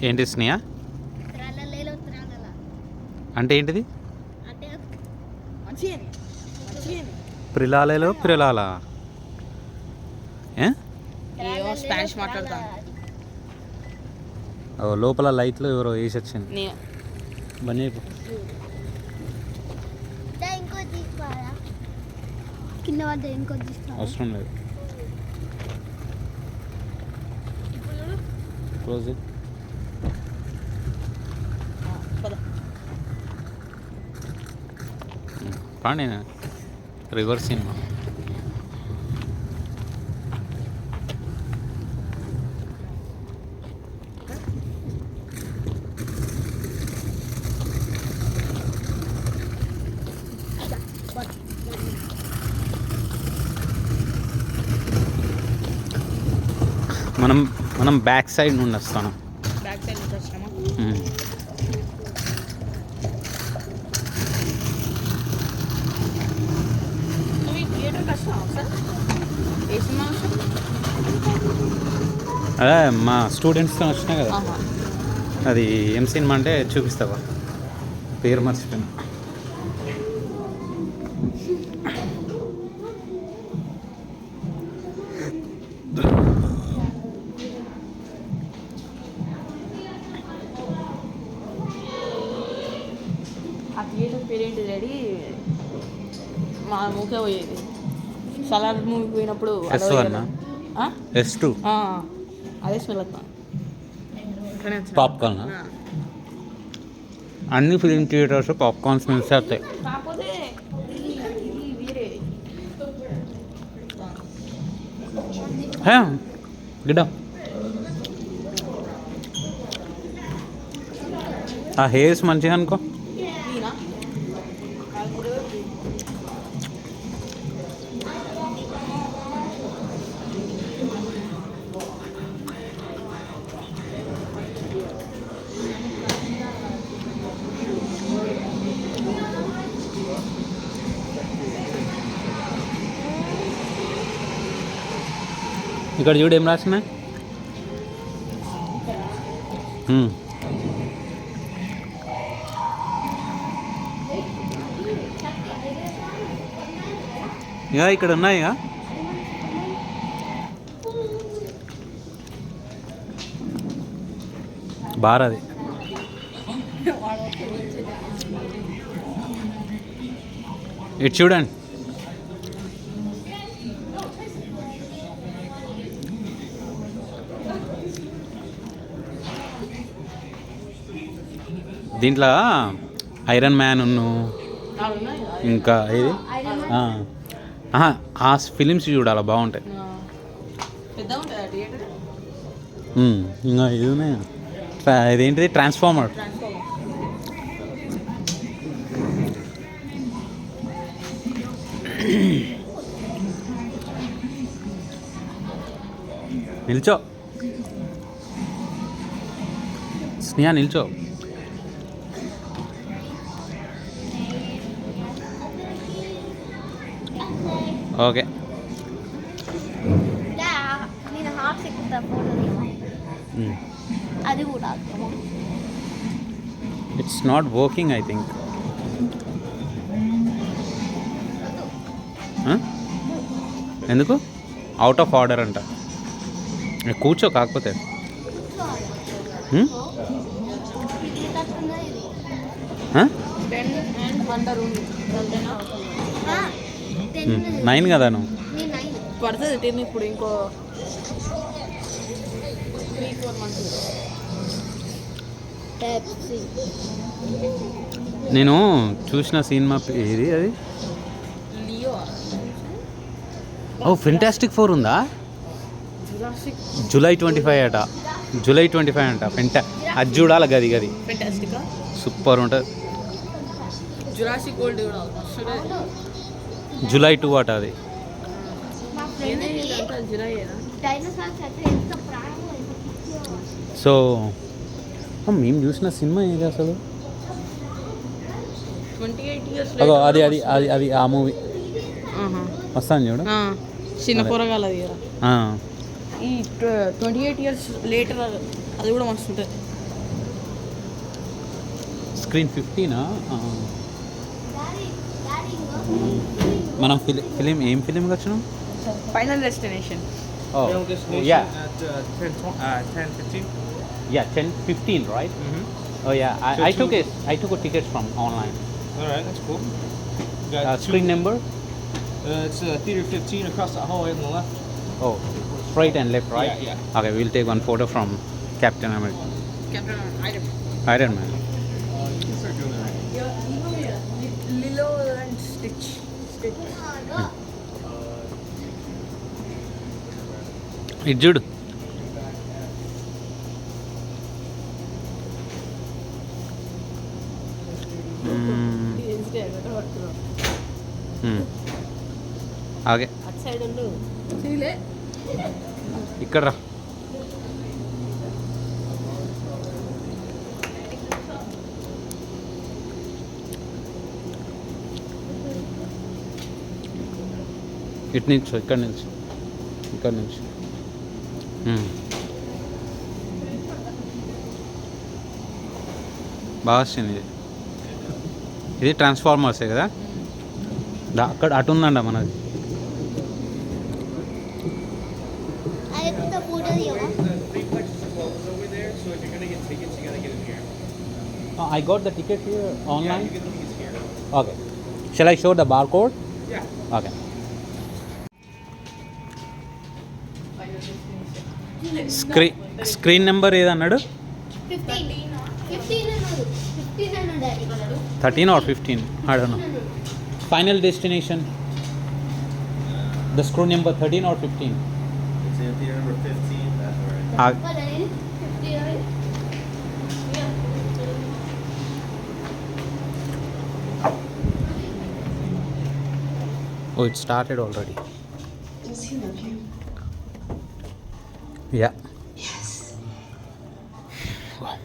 ఏంటి స్నేహ అంటే ఏంటిది? ప్రిలాలలో ప్రిలాలా స్పానిష్ మాట్లాడతా. లోపల లైట్లు ఎవరో వేసి వచ్చింది. బన్నీ అవసరం లేదు. క్లోజ్ పాండి రివర్స్ సినిమా. మనం బ్యాక్ సైడ్ నుండి వస్తాను. బ్యాక్ సైడ్ నుంచి వచ్చామా? అదే మా స్టూడెంట్స్తో వచ్చినా కదా. అది ఏం సినిమా అంటే చూపిస్తావా? పేరు మర్చిపోయాను. ఆ థియేటర్ పేరేంటి రెడీ మా మూకే పోయేది. సలార్ మూవీ పోయినప్పుడు S2 అదే స్మెల్ వస్తా. పాప్కార్న్ అన్ని ఫిలిం థియేటర్స్ పాప్కార్న్ స్మెల్స్ వస్తాయి. కాకపోతే వేరే గిడ్డ ఆ హెయిర్స్ మంచిగా అనుకో. ఇక్కడ చూడు ఏం రాసిన. ఇక ఇక్కడ ఉన్నాయి ఇక బారాది. ఇటు చూడండి. దీంట్లో ఐరన్ మ్యాన్ ఇంకా ఇది ఆ ఫిలిమ్స్ చూడాలి, బాగుంటాయి. ఇంకా ఇది ఉన్నాయి. ఇదేంటిది ట్రాన్స్ఫార్మర్. నిల్చో స్నేహ, నిల్చో. ఓకే. అది కూడా it's not working I think. ఎందుకు? అవుట్ ఆఫ్ ఆర్డర్ అంట. కూర్చో కాకపోతే. నైన్ కదా నువ్వు పడుతుంది 10 ఇప్పుడు ఇంకో 3-4 months. నేను చూసిన సినిమా ఇది అది ఫెంటాస్టిక్ 4 ఉందా? జూలై 25 అట. జూలై 25 అంట. అది చూడాలి. గది సూపర్ ఉంటుంది. జూలై 2 అట అది. సో మేము చూసిన సినిమా ఏది అసలు? 28 ఇయర్స్ అగో అది అది అది అది ఆ మూవీ ఆహా వస్తాను చూడు. చిన్న పొరగాలది కదా ఆ. ఈ 28 ఇయర్స్ లేటర్ అది కూడా మస్తు ఉంటుంది. స్క్రీన్ 15 మనం ఫిలిం ఏం ఫిలింకి వచ్చినాం? Final destination. Final destination yeah. at 10:15. Yeah, 10:15, right? Mm-hmm. Oh yeah, So I took two- it. I took a ticket from online. All right, that's cool. Got Screen number? it's theater 15 across the hallway on the left. Oh, straight and left, right? Yeah, yeah. Okay, we'll take one photo from Captain America. Captain iron Iron Man. You can start doing that right. Lilo and Stitch. ఇది చూడు. Okay అటు side ఉండు. తీలే ఇక్కడ రా. ఇటు నిల్చో, ఇక్కడ నిల్చో, ఇక్కడ నిల్చో. బాగా వస్తుంది ఇది. ఇది ట్రాన్స్ఫార్మర్సే కదా. అక్కడ అటు ఉందంట మనది. I got the ticket here online. You get the tickets here. Okay. Shall I show the barcode? Yeah. Okay. Screen number ఏదన్నాడు? 13 or 15? I don't know. Final destination. The screw number 13 or 15? It's in theater number 15. That's all right. Oh, it started already. Does he love you? Yeah. Yes. Wow.